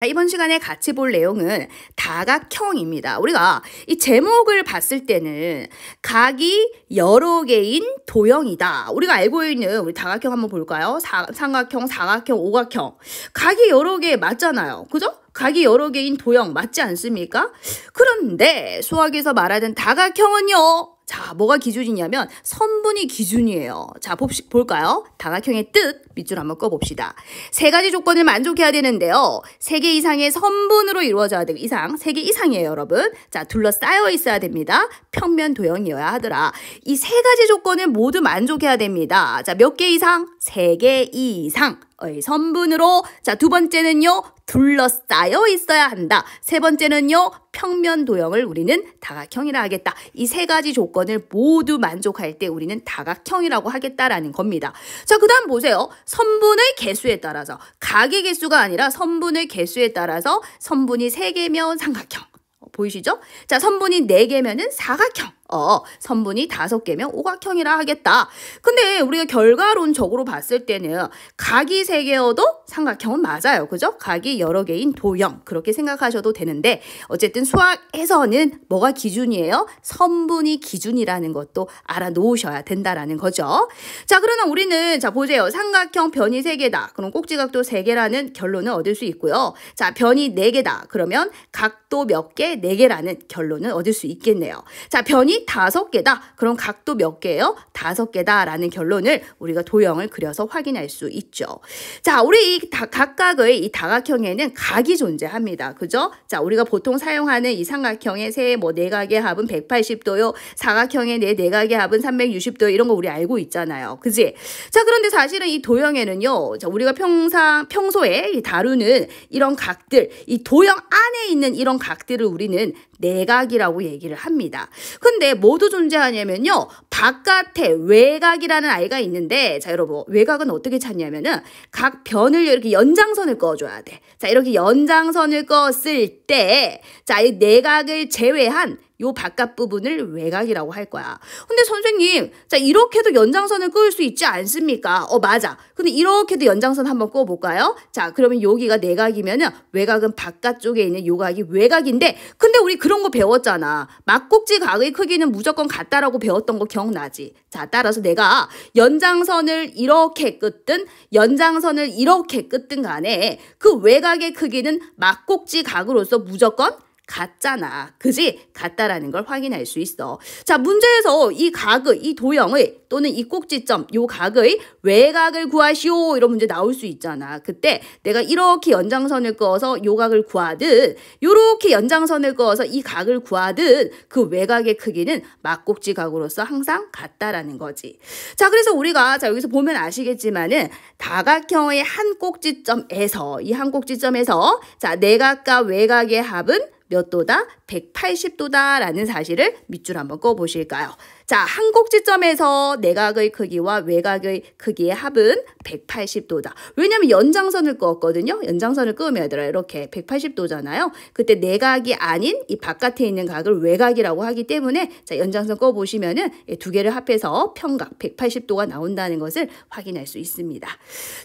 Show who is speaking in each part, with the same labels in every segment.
Speaker 1: 자, 이번 시간에 같이 볼 내용은 다각형입니다. 우리가 이 제목을 봤을 때는 각이 여러 개인 도형이다. 우리가 알고 있는 우리 다각형 한번 볼까요? 삼각형, 사각형, 오각형. 각이 여러 개 맞잖아요. 그죠? 각이 여러 개인 도형 맞지 않습니까? 그런데 수학에서 말하는 다각형은요. 자, 뭐가 기준이냐면 선분이 기준이에요. 자, 볼까요? 다각형의 뜻 밑줄 한번 꺼봅시다. 세 가지 조건을 만족해야 되는데요. 3개 이상의 선분으로 이루어져야 되고 이상, 3개 이상이에요, 여러분. 자, 둘러싸여 있어야 됩니다. 평면 도형이어야 하더라. 이 3가지 조건을 모두 만족해야 됩니다. 자, 몇 개 이상? 3개 이상. 선분으로. 자, 두 번째는요. 둘러싸여 있어야 한다. 세 번째는요. 평면 도형을 우리는 다각형이라 하겠다. 이 3가지 조건을 모두 만족할 때 우리는 다각형이라고 하겠다라는 겁니다. 자, 그 다음 보세요. 선분의 개수에 따라서 각의 개수가 아니라 선분의 개수에 따라서 선분이 3개면 삼각형. 보이시죠? 자, 선분이 4개면은 사각형. 선분이 5개면 오각형이라 하겠다. 근데 우리가 결과론적으로 봤을 때는 각이 3개여도 삼각형은 맞아요. 그죠? 각이 여러 개인 도형. 그렇게 생각하셔도 되는데 어쨌든 수학에서는 뭐가 기준이에요? 선분이 기준이라는 것도 알아놓으셔야 된다라는 거죠. 자, 그러나 우리는 자, 보세요. 삼각형 변이 3개다. 그럼 꼭지각도 3개라는 결론을 얻을 수 있고요. 자, 변이 4개다. 그러면 각도 몇 개? 4개라는 결론을 얻을 수 있겠네요. 자, 변이 5개다. 그럼 각도 몇 개예요? 5개다 라는 결론을 우리가 도형을 그려서 확인할 수 있죠. 자, 우리 이 각각의 이 다각형에는 각이 존재합니다. 그죠? 자, 우리가 보통 사용하는 이 삼각형의 내각의 합은 180도요. 사각형의 내각의 합은 360도 이런 거 우리 알고 있잖아요. 그지? 자, 그런데 사실은 이 도형에는요. 자, 우리가 평소에 다루는 이런 각들, 이 도형 안에 있는 이런 각들을 우리는 내각이라고 얘기를 합니다. 근데 뭐도 존재하냐면요. 바깥에 외각이라는 아이가 있는데 자, 여러분 외각은 어떻게 찾냐면은 각 변을 이렇게 연장선을 그어줘야 돼. 자, 이렇게 연장선을 그었을 때 자, 이 내각을 제외한 요 바깥 부분을 외각이라고 할 거야. 근데 선생님, 자, 이렇게도 연장선을 그을 수 있지 않습니까? 맞아. 근데 이렇게도 연장선 한번 그어볼까요? 자, 그러면 여기가 내각이면은 외각은 바깥쪽에 있는 요 각이 외각인데, 근데 우리 그런 거 배웠잖아. 막꼭지 각의 크기는 무조건 같다라고 배웠던 거 기억나지? 자, 따라서 내가 연장선을 이렇게 끄든, 연장선을 이렇게 끄든 간에 그 외각의 크기는 막꼭지 각으로서 무조건 같잖아. 그지? 같다라는 걸 확인할 수 있어. 자, 문제에서 이 각의, 이 도형의 또는 이 꼭지점, 요 각의 외각을 구하시오. 이런 문제 나올 수 있잖아. 그때 내가 이렇게 연장선을 그어서 요 각을 구하든 요렇게 연장선을 그어서 이 각을 구하든 그 외각의 크기는 막꼭지 각으로서 항상 같다라는 거지. 자, 그래서 우리가 자, 여기서 보면 아시겠지만은 다각형의 한 꼭지점에서 이 한 꼭지점에서 자, 내각과 외각의 합은 몇 도다? 180도다 라는 사실을 밑줄 한번 꺼보실까요? 자, 한 꼭지점에서 내각의 크기와 외각의 크기의 합은 180도다. 왜냐면 연장선을 그었거든요. 연장선을 그으면 얘들아 이렇게 180도잖아요. 그때 내각이 아닌 이 바깥에 있는 각을 외각이라고 하기 때문에 자, 연장선 그어보시면은 두 개를 합해서 평각 180도가 나온다는 것을 확인할 수 있습니다.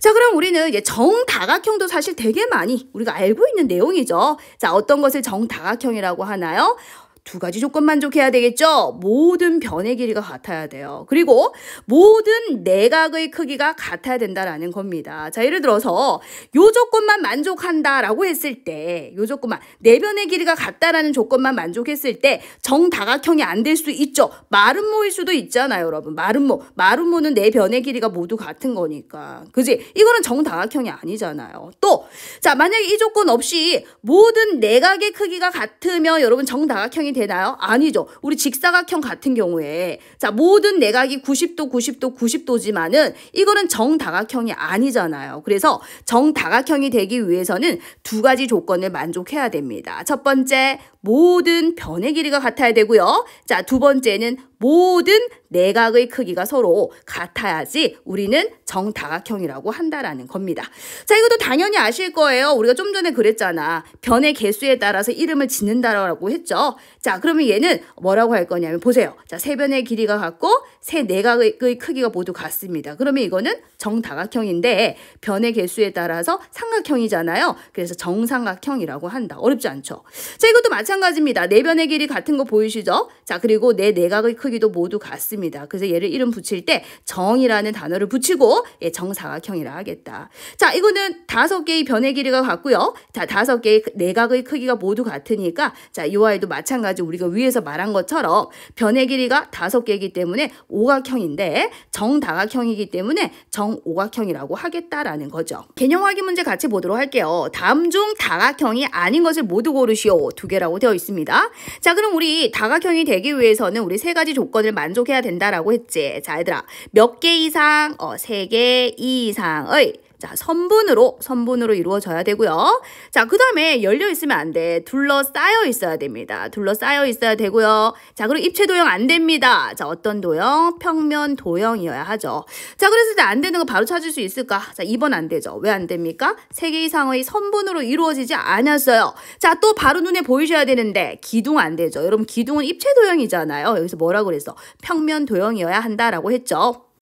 Speaker 1: 자, 그럼 우리는 이제 정다각형도 사실 되게 많이 우리가 알고 있는 내용이죠. 자, 어떤 것을 정다각형이라고 하나요? 2가지 조건 만족해야 되겠죠? 모든 변의 길이가 같아야 돼요. 그리고 모든 내각의 크기가 같아야 된다라는 겁니다. 자, 예를 들어서 요 조건만 만족한다라고 했을 때 요 조건만 내변의 길이가 같다라는 조건만 만족했을 때 정다각형이 안 될 수 있죠. 마름모일 수도 있잖아요, 여러분. 마름모는 내 변의 길이가 모두 같은 거니까. 그지? 이거는 정다각형이 아니잖아요. 또 자, 만약에 이 조건 없이 모든 내각의 크기가 같으면 여러분 정다각형이 되나요? 아니죠. 우리 직사각형 같은 경우에 자, 모든 내각이 90도, 90도, 90도지만은 이거는 정다각형이 아니잖아요. 그래서 정다각형이 되기 위해서는 2가지 조건을 만족해야 됩니다. 첫 번째, 모든 변의 길이가 같아야 되고요. 자, 두 번째는 모든 내각의 크기가 서로 같아야지 우리는 정다각형이라고 한다라는 겁니다. 자, 이것도 당연히 아실 거예요. 우리가 좀 전에 그랬잖아. 변의 개수에 따라서 이름을 짓는다라고 했죠. 자, 그러면 얘는 뭐라고 할 거냐면 보세요. 자, 세 변의 길이가 같고 세 내각의 크기가 모두 같습니다. 그러면 이거는 정다각형인데 변의 개수에 따라서 삼각형이잖아요. 그래서 정삼각형이라고 한다. 어렵지 않죠? 자, 이것도 마찬가지입니다. 네 변의 길이 같은 거 보이시죠? 자, 그리고 네 내각의 크기도 모두 같습니다. 그래서 얘를 이름 붙일 때 정이라는 단어를 붙이고 정사각형이라 하겠다. 자, 이거는 5개의 변의 길이가 같고요. 자, 5개의 내각의 크기가 모두 같으니까 자, 이 아이도 마찬가지 우리가 위에서 말한 것처럼 변의 길이가 5개이기 때문에 오각형인데 정다각형이기 때문에 정오각형이라고 하겠다라는 거죠. 개념 확인 문제 같이 보도록 할게요. 다음 중 다각형이 아닌 것을 모두 고르시오. 2개라고 되어 있습니다. 자, 그럼 우리 다각형이 되기 위해서는 우리 3가지 조건을 만족해야 된다라고 했지. 자, 얘들아, 몇 개 이상, 3개 이상의 자, 선분으로 이루어져야 되고요. 자, 그 다음에 열려 있으면 안 돼. 둘러싸여 있어야 됩니다. 둘러싸여 있어야 되고요. 자, 그리고 입체 도형 안 됩니다. 자, 어떤 도형? 평면 도형이어야 하죠. 자, 그래서 안 되는 거 바로 찾을 수 있을까? 자, 2번 안 되죠. 왜 안 됩니까? 3개 이상의 선분으로 이루어지지 않았어요. 자, 또 바로 눈에 보이셔야 되는데 기둥 안 되죠. 여러분, 기둥은 입체 도형이잖아요. 여기서 뭐라고 그랬어? 평면 도형이어야 한다라고 했죠.